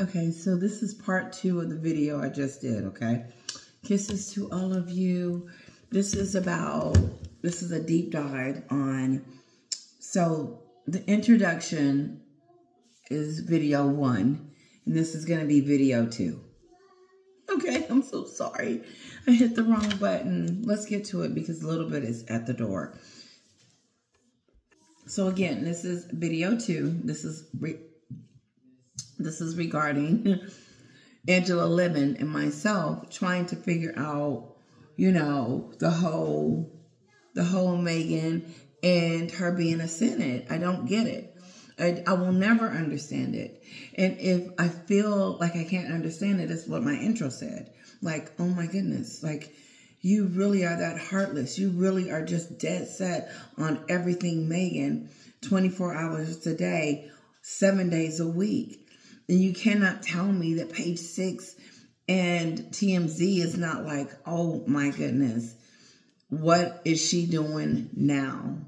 Okay, so this is part 2 of the video I just did, okay? Kisses to all of you. This is a deep dive on, so the introduction is video 1, and this is going to be video 2. Okay, I'm so sorry. I hit the wrong button. Let's get to it because a little bit is at the door. So again, this is video 2. This is regarding Angela Livin and myself trying to figure out, you know, the whole Meghan and her being a Senate. I don't get it. I will never understand it. And if I feel like I can't understand it, that's what my intro said. Like, oh my goodness, like you really are that heartless. You really are just dead set on everything Meghan 24 hours a day, 7 days a week. And you cannot tell me that Page 6 and TMZ is not like, oh my goodness, what is she doing now?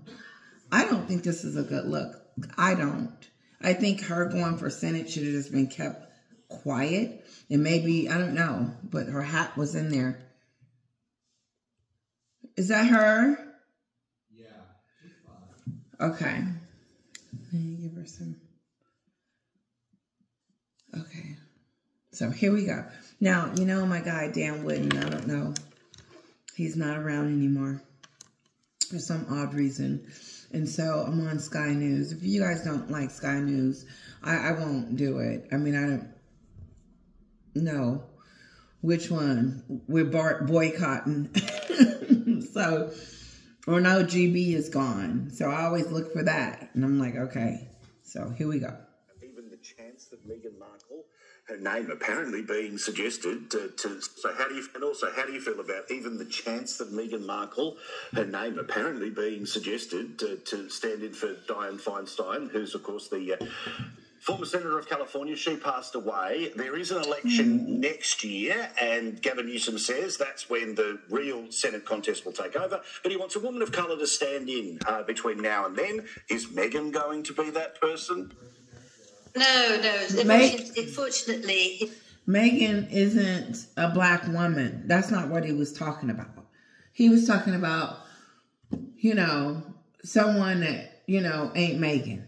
I don't think this is a good look. I don't. I think her going for Senate should have just been kept quiet. And maybe, I don't know, but her hat was in there. Is that her? Yeah, she's fine. Okay. Let me give her some. Okay. So here we go. Now, you know my guy, Dan Wooden, I don't know. He's not around anymore for some odd reason. And so I'm on Sky News. If you guys don't like Sky News, I won't do it. I mean, I don't know which one we're boycotting. So, or no, GB is gone. So I always look for that. And I'm like, okay. So here we go. Even the chance that Meghan Markle, her name apparently being suggested so how do you feel about even the chance that Meghan Markle, her name apparently being suggested to stand in for Dianne Feinstein, who's of course the former Senator of California? She passed away. There is an election next year, and Gavin Newsom says that's when the real Senate contest will take over. But he wants a woman of colour to stand in between now and then. Is Meghan going to be that person? No. Unfortunately, Meghan isn't a black woman. That's not what he was talking about. He was talking about, you know, someone that, you know, ain't Meghan.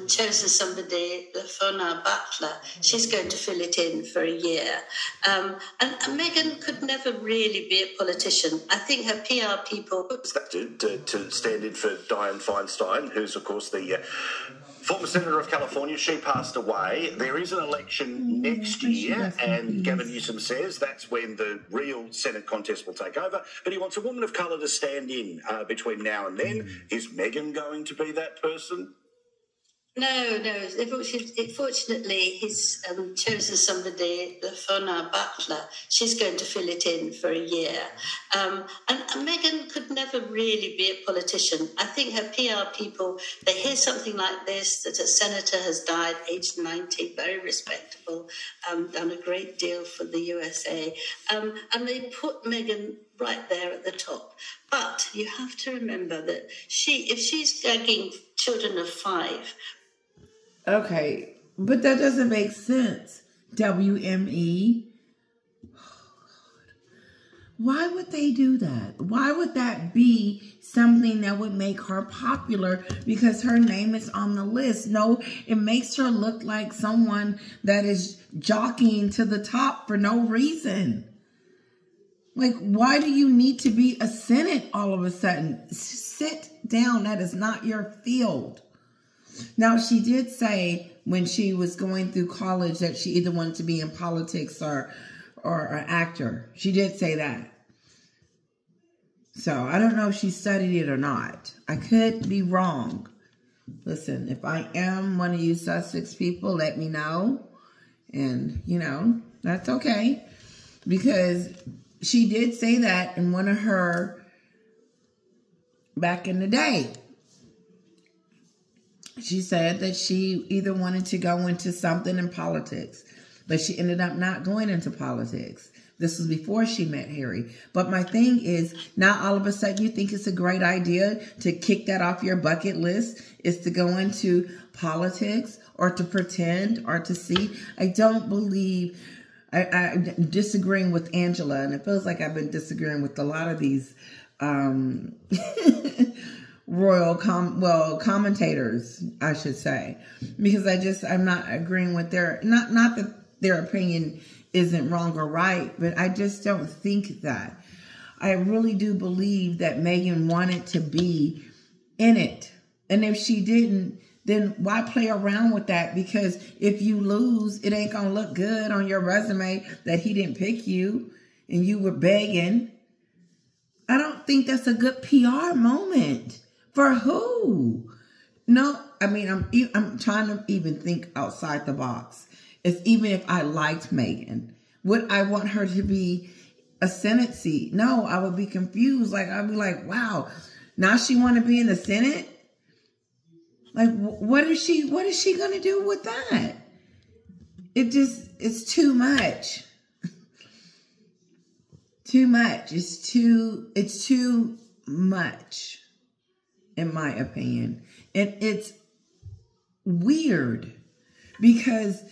chosen somebody, Lafona Butler. She's going to fill it in for a year. And Meghan could never really be a politician. I think her PR people... To stand in for Dianne Feinstein, who's of course the former Senator of California. She passed away. There is an election next year, and Gavin Newsom says that's when the real Senate contest will take over. But he wants a woman of colour to stand in between now and then. Is Meghan going to be that person? No. Fortunately, he's chosen somebody, Lafona Butler. She's going to fill it in for a year. And Meghan could never really be a politician. I think her PR people, they hear something like this, that a senator has died, aged 90, very respectable, done a great deal for the USA. And they put Meghan right there at the top. But you have to remember that if she's gagging children of 5... Okay, but that doesn't make sense. WME. Oh, God. Why would they do that? Why would that be something that would make her popular because her name is on the list? No, it makes her look like someone that is jockeying to the top for no reason. Like, why do you need to be a Senate all of a sudden? Sit down. That is not your field. Now, she did say when she was going through college that she either wanted to be in politics or an actor. She did say that. So, I don't know if she studied it or not. I could be wrong. Listen, if I am one of you Sussex people, let me know. And, you know, that's okay. Because she did say that in one of her, back in the day. She said that she either wanted to go into something in politics, but she ended up not going into politics This was before she met Harry. But my thing is, now all of a sudden you think it's a great idea to kick that off your bucket list, is to go into politics or to pretend or to see. I don't believe, I'm disagreeing with Angela, and it feels like I've been disagreeing with a lot of these commentators, I should say, because I'm not agreeing with not that their opinion isn't wrong or right, but I just don't think that. I really do believe that Meghan wanted to be in it. And if she didn't, then why play around with that? Because if you lose, it ain't going to look good on your resume that he didn't pick you and you were begging. I don't think that's a good PR moment. For who? No, I mean, I'm trying to even think outside the box. It's even if I liked Meghan, would I want her to be a Senate seat? No, I would be confused. Like, I'd be like, wow, now she want to be in the Senate? Like, what is she going to do with that? It's too much. Too much. It's too much, in my opinion. And it's weird because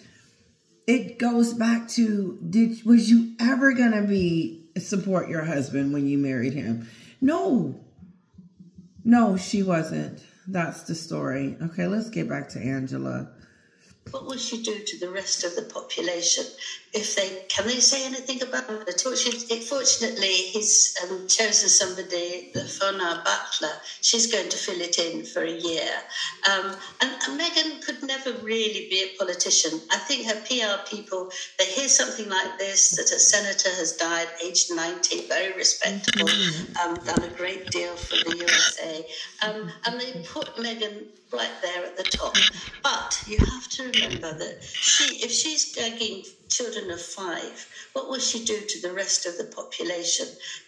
it goes back to, was you ever going to support your husband when you married him? No. No, she wasn't. That's the story. Okay, let's get back to Angela. What will she do to the rest of the population? Can they say anything about it? Fortunately, he's chosen somebody, the Fona butler. She's going to fill it in for a year. And Meghan could never really be a politician. I think her PR people, they hear something like this, that a senator has died, aged 90, very respectable, done a great deal for the USA. And they put Meghan right there at the top. But you have to remember that if she's gagging children of 5, what will she do to the rest of the population?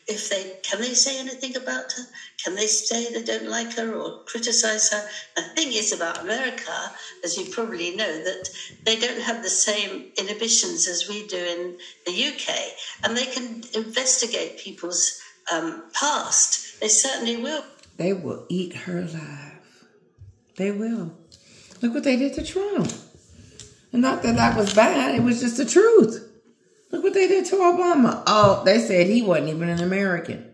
Can they say anything about her? Can they say they don't like her or criticize her? The thing is about America, as you probably know, that they don't have the same inhibitions as we do in the UK, and they can investigate people's past. They certainly will. They will eat her alive. They will. Look what they did to Trump. And not that that was bad. It was just the truth. Look what they did to Obama. Oh, they said he wasn't even an American.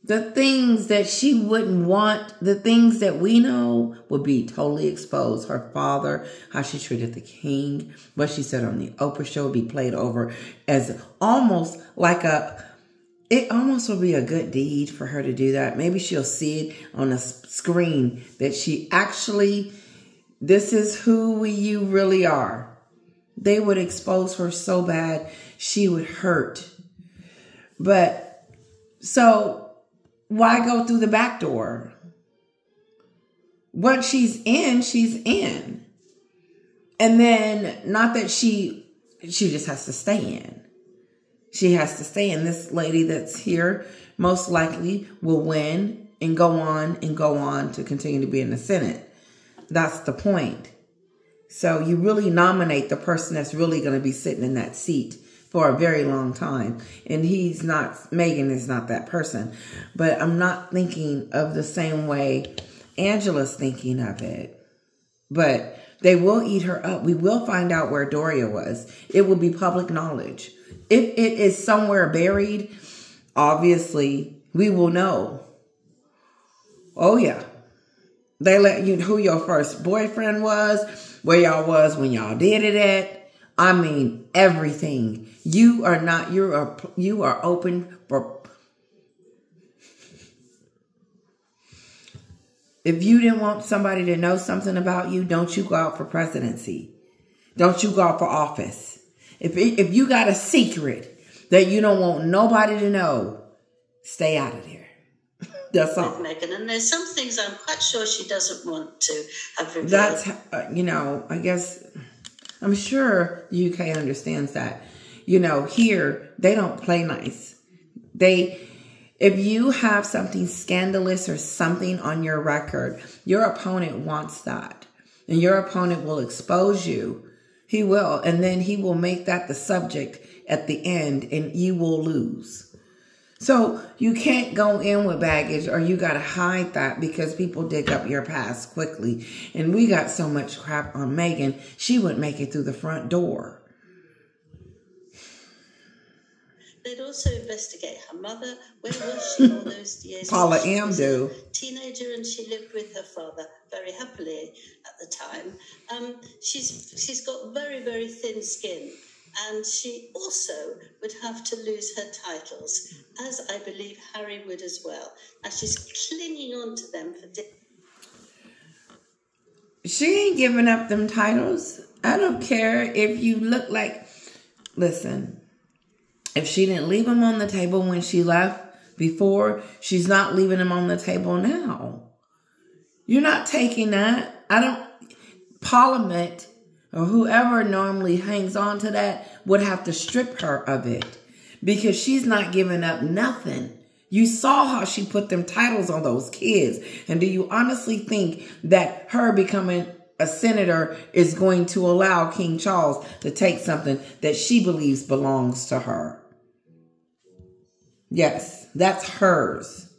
The things that she wouldn't want, the things that we know would be totally exposed. Her father, how she treated the king, what she said on the Oprah show would be played over as almost like it almost would be a good deed for her to do that. Maybe she'll see it on a screen that she actually, this is who you really are. They would expose her so bad, she would hurt. But, so, why go through the back door? Once she's in, she's in. And then, not that she just has to stay in. She has to stay in. This lady that's here most likely will win and go on to continue to be in the Senate. That's the point. So you really nominate the person that's really going to be sitting in that seat for a very long time. And Meghan is not that person. But I'm not thinking of the same way Angela's thinking of it. But they will eat her up. We will find out where Doria was. It will be public knowledge. If it is somewhere buried, obviously, we will know. Oh, yeah. They let you know who your first boyfriend was, where y'all was when y'all did it at. I mean, everything. You are open for... If you didn't want somebody to know something about you, don't you go out for presidency. Don't you go out for office. If you got a secret that you don't want nobody to know, stay out of there. That's all. Meghan, and there's some things I'm quite sure she doesn't want to have revealed. That's, I guess, I'm sure the UK understands that. Here, they don't play nice. If you have something scandalous or something on your record, your opponent wants that. And your opponent will expose you. He will. And then he will make that the subject at the end and you will lose. So you can't go in with baggage, or you got to hide that, because people dig up your past quickly. And we got so much crap on Meghan, she wouldn't make it through the front door. They'd also investigate her mother. Where was she all those years? Paula She M. was do. a teenager, and she lived with her father very happily at the time. She's got very, very thin skin. And she also would have to lose her titles, as I believe Harry would as well. And she's clinging on to them for She ain't giving up them titles. I don't care if you look like... Listen, if she didn't leave them on the table when she left before, she's not leaving them on the table now. You're not taking that. Parliament or whoever normally hangs on to that would have to strip her of it, because she's not giving up nothing. You saw how she put them titles on those kids. And do you honestly think that her becoming a senator is going to allow King Charles to take something that she believes belongs to her? Yes, that's hers.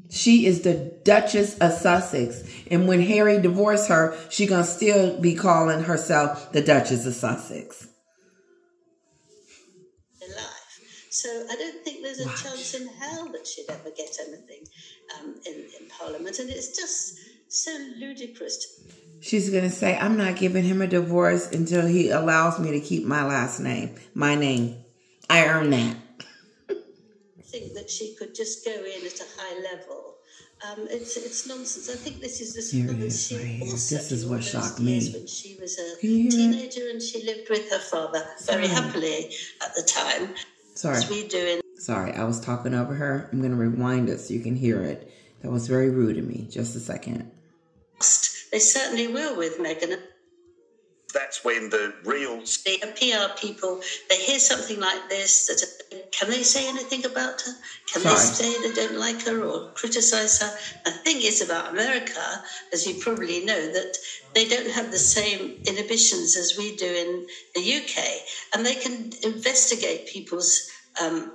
She is the Duchess of Sussex. And when Harry divorced her, she gonna still be calling herself the Duchess of Sussex. life. So I don't think there's a chance in hell that she'd ever get anything in Parliament. And it's just so ludicrous. She's gonna say, I'm not giving him a divorce until he allows me to keep my last name, my name. I earned that. Think that she could just go in at a high level. It's nonsense. I think this is this. Here it is, right here. This is what shocked me. When she was a teenager and she lived with her father very happily at the time. Sorry. As we do in. Sorry, I was talking over her. I'm going to rewind it so you can hear it. That was very rude of me. Just a second. They certainly will with Meghan. That's when the real... The PR people, they hear something like this, can they say anything about her? Can they say they don't like her or criticise her? The thing is about America, as you probably know, that they don't have the same inhibitions as we do in the UK, and they can investigate people's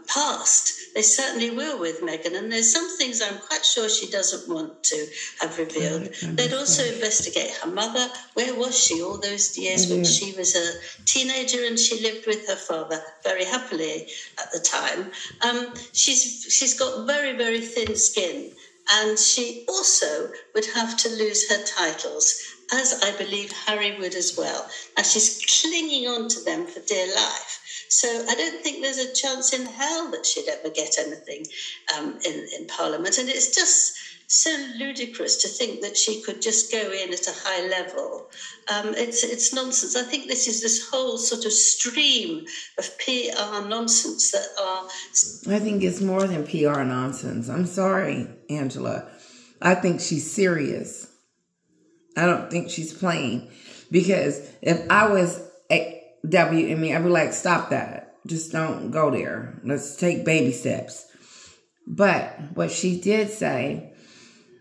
past. They certainly will with Meghan, and there's some things I'm quite sure she doesn't want to have revealed. They'd also investigate her mother. Where was she all those years when she was a teenager and she lived with her father very happily at the time? She's got very, very thin skin, and she also would have to lose her titles, as I believe Harry would as well. And she's clinging on to them for dear life. So I don't think there's a chance in hell that she'd ever get anything in Parliament. And it's just so ludicrous to think that she could just go in at a high level. It's nonsense. I think this whole sort of stream of PR nonsense that are... I think it's more than PR nonsense. I'm sorry, Angela. I think she's serious. I don't think she's playing. Because if I was... I'd be like, stop that. Just don't go there. Let's take baby steps. But what she did say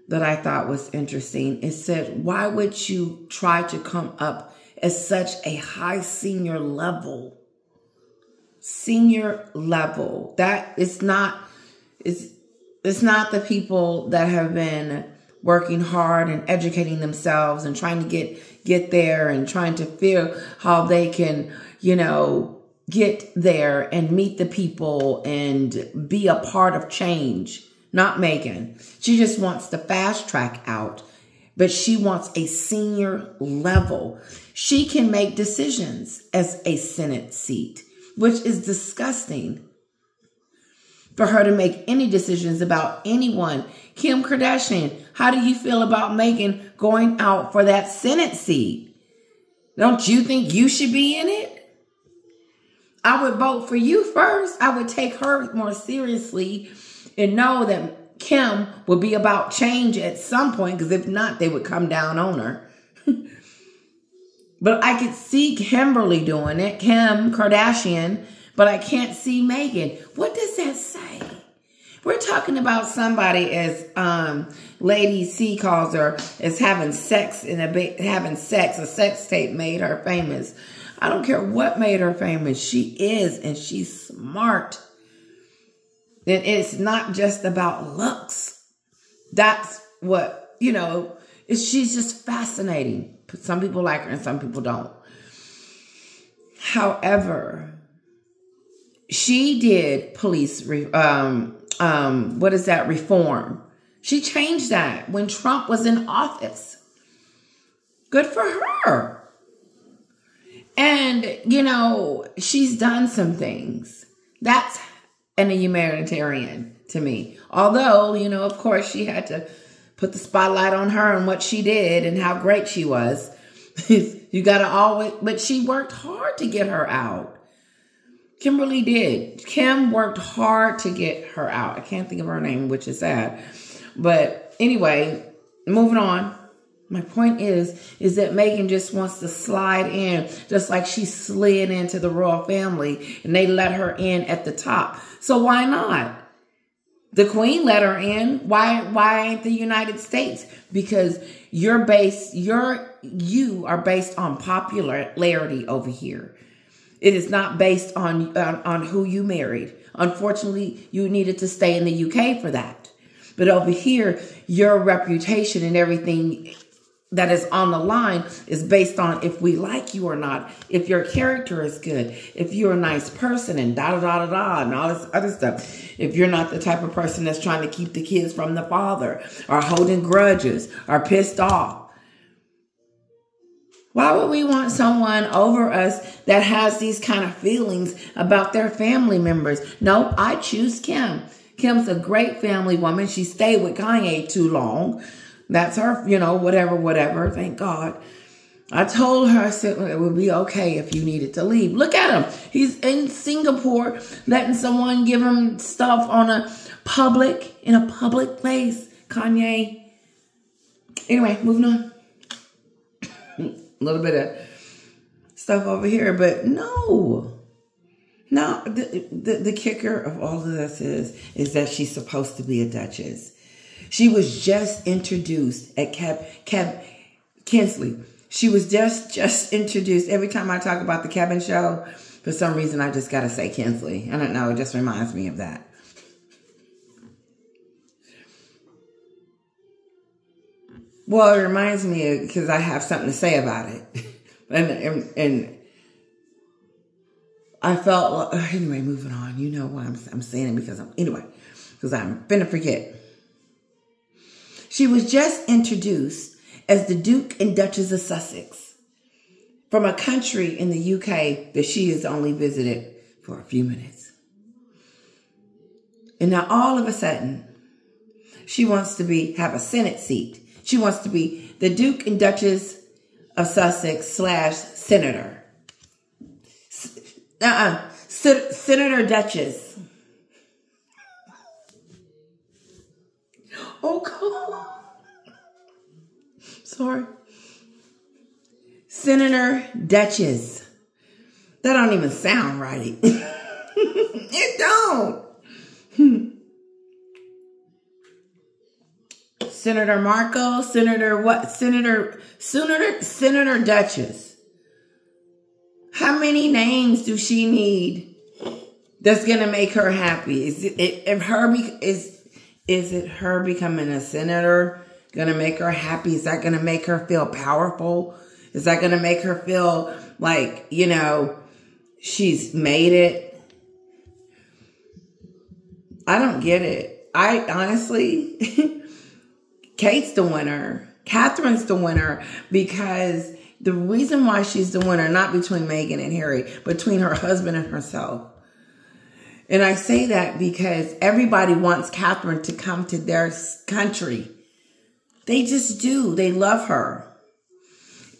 that I thought was interesting, it said, why would you try to come up at such a high senior level? Senior level. That is not, it's not the people that have been working hard and educating themselves and trying to get there and trying to feel how they can, get there and meet the people and be a part of change. Not Meghan. She just wants to fast track out, but she wants a senior level. She can make decisions as a Senate seat, which is disgusting for her to make any decisions about anyone. Kim Kardashian, how do you feel about Meghan going out for that Senate seat? Don't you think you should be in it? I would vote for you first. I would take her more seriously and know that Kim would be about change at some point, because if not, they would come down on her. But I could see Kimberly doing it, Kim Kardashian, but I can't see Meghan. What does that say? We're talking about somebody, as Lady C calls her, as having sex a sex tape made her famous. I don't care what made her famous. She is, and she's smart. And it's not just about looks. That's what, she's just fascinating. Some people like her and some people don't. However, she did police reform. She changed that when Trump was in office. Good for her. And, she's done some things. That's a humanitarian to me. Although, of course, she had to put the spotlight on her and what she did and how great she was. You got to always, but she worked hard to get her out. Kimberly did. Kim worked hard to get her out. I can't think of her name, which is sad. But anyway, moving on. My point is that Meghan just wants to slide in, just like she slid into the royal family and they let her in at the top. So why not? The Queen let her in. Why ain't the United States? Because you are based on popularity over here. It is not based on who you married. Unfortunately, you needed to stay in the UK for that. But over here, your reputation and everything that is on the line is based on if we like you or not, if your character is good, if you're a nice person and da-da-da-da-da and all this other stuff. If you're not the type of person that's trying to keep the kids from the father or holding grudges or pissed off. Why would we want someone over us that has these kind of feelings about their family members? No, I choose Kim. Kim's a great family woman. She stayed with Kanye too long. That's her, whatever. Thank God. I told her, I said, it would be okay if you needed to leave. Look at him. He's in Singapore letting someone give him stuff in a public place. Kanye. Anyway, moving on. A little bit of stuff over here, but no. The kicker of all of this is that she's supposed to be a duchess. She was just introduced at Kinsley. She was just introduced. Every time I talk about the Kevin show, for some reason, I just got to say Kinsley. I don't know. It just reminds me of that. Well, it reminds me because I have something to say about it. and I felt, anyway, moving on. You know why I'm saying it because I'm finna forget. She was just introduced as the Duke and Duchess of Sussex from a country in the UK that she has only visited for a few minutes. And now all of a sudden, she wants to have a Senate seat. She wants to be the Duke and Duchess of Sussex /Senator. Senator Duchess. Oh, God. Sorry. Senator Duchess. That don't even sound right. It don't. Senator Marco, Senator what? Senator Duchess. How many names do she need that's going to make her happy? Is it her becoming a senator going to make her happy? Is that going to make her feel powerful? Is that going to make her feel like, she's made it? I don't get it. I honestly, Kate's the winner. Catherine's the winner because the reason why she's the winner, not between Meghan and Harry, between her husband and herself. And I say that because everybody wants Catherine to come to their country. They just do. They love her.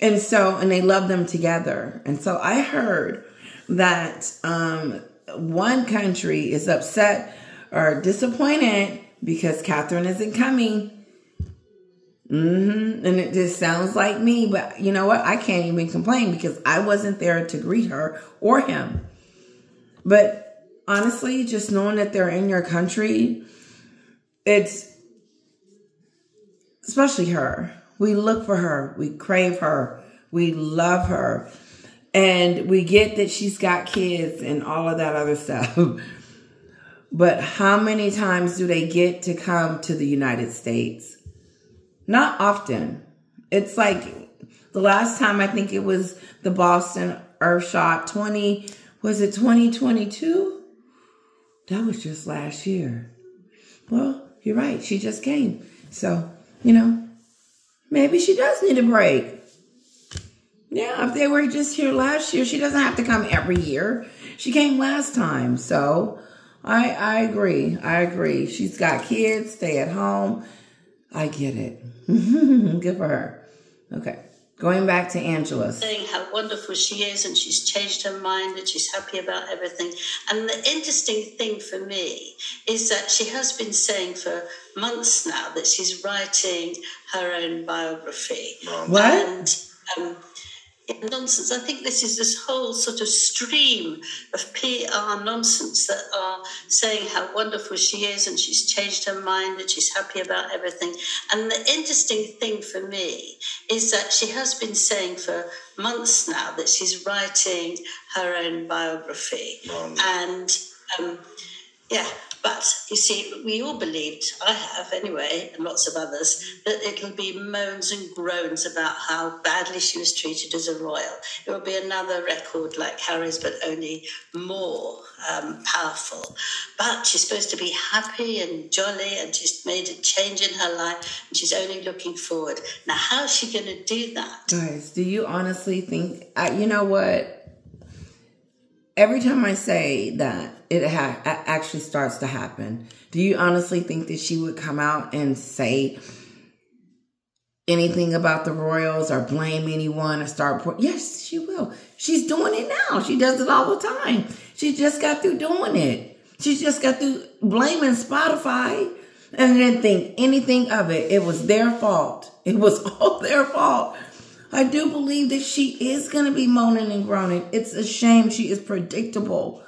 And they love them together. And so I heard that one country is upset or disappointed because Catherine isn't coming. And it just sounds like me. But you know what? I can't even complain because I wasn't there to greet her or him. But honestly, just knowing that they're in your country it's especially her. We look for her. We crave her. We love her. And we get that she's got kids and all of that other stuff. But how many times do they get to come to the United States? Not often. It's like the last time, I think it was the Boston Earthshot 2022? That was just last year. Well, you're right. She just came. So, maybe she does need a break. Yeah, if they were just here last year, she doesn't have to come every year. She came last time. So I agree. I agree. She's got kids, stay at home. I get it. Good for her. Okay. Going back to Angela. Saying how wonderful she is and she's changed her mind and she's happy about everything. And the interesting thing for me is that she has been saying for months now that she's writing her own biography. What? And nonsense. I think this whole sort of stream of PR nonsense that are saying how wonderful she is and she's changed her mind and she's happy about everything. And the interesting thing for me is that she has been saying for months now that she's writing her own biography. And but you see, we all believed, I have anyway, and lots of others, that it'll be moans and groans about how badly she was treated as a royal. It will be another record like Harry's, but only more powerful. But she's supposed to be happy and jolly, and she's made a change in her life, and she's only looking forward. Now, how is she going to do that? Guys, do you honestly think, you know what? Every time I say that, it actually starts to happen. Do you honestly think that she would come out and say anything about the royals or blame anyone or start... Yes, she will. She's doing it now. She does it all the time. She just got through doing it. She just got through blaming Spotify and didn't think anything of it. It was their fault. It was all their fault. I do believe that she is going to be moaning and groaning. It's a shame. She is predictable.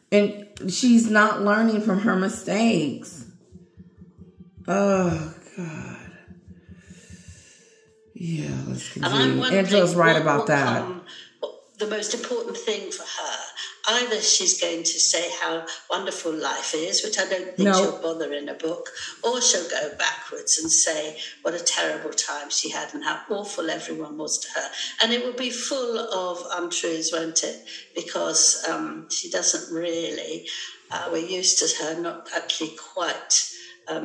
And she's not learning from her mistakes. Oh, God. Yeah, let's continue. Angela's right about that. The most important thing for her, either she's going to say how wonderful life is, which I don't think she'll bother in a book, or she'll go backwards and say what a terrible time she had and how awful everyone was to her. And it will be full of untruths, won't it? Because she doesn't really, we're used to her not actually quite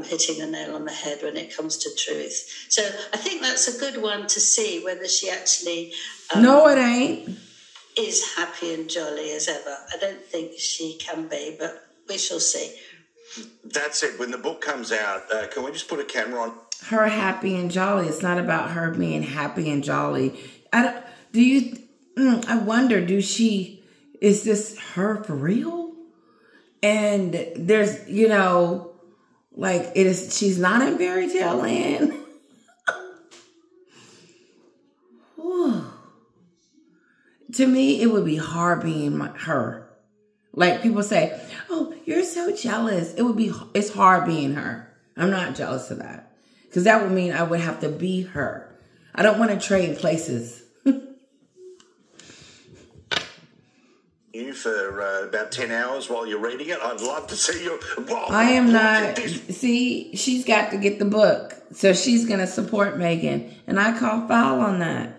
hitting the nail on the head when it comes to truth. So I think that's a good one to see whether she actually... no, it ain't. Is happy and jolly as ever. I don't think she can be, but we shall see. That's it. When the book comes out, can we just put a camera on her happy and jolly? It's not about her being happy and jolly. I wonder, is this her for real? And there's, she's not in fairy tale land. To me, it would be hard being her. Like people say, oh, you're so jealous. It's hard being her. I'm not jealous of that. Because that would mean I would have to be her. I don't want to trade places. You for about 10 hours while you're reading it. I'd love to see you. Whoa, I am not. See, she's got to get the book. So she's going to support Meghan. And I call foul on that.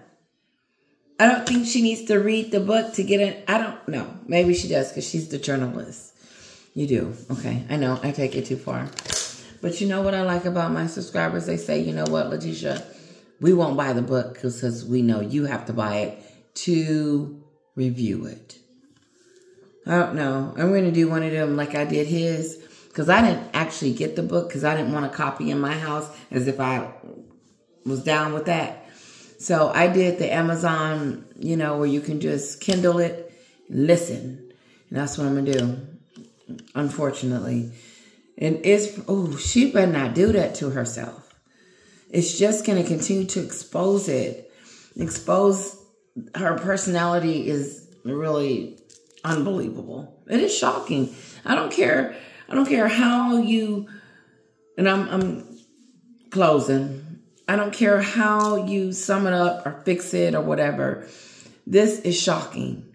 I don't think she needs to read the book to get it. I don't know. Maybe she does because she's the journalist. You do. Okay. I know. I take it too far. But you know what I like about my subscribers? They say, you know what, Letitia? We won't buy the book because we know you have to buy it to review it. I don't know. I'm going to do one of them like I did his. Because I didn't actually get the book because I didn't want a copy in my house as if I was down with that. So I did the Amazon, where you can just Kindle it, listen. And that's what I'm going to do, unfortunately. And she better not do that to herself. It's just going to continue to expose it. Expose her personality is really unbelievable. It is shocking. I don't care how you And I'm closing. I don't care how you sum it up or fix it or whatever. This is shocking.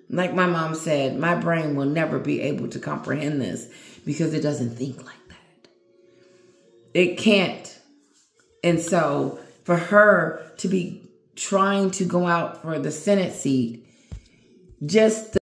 Like my mom said, my brain will never be able to comprehend this because it doesn't think like that. It can't. And so for her to be trying to go out for the Senate seat, just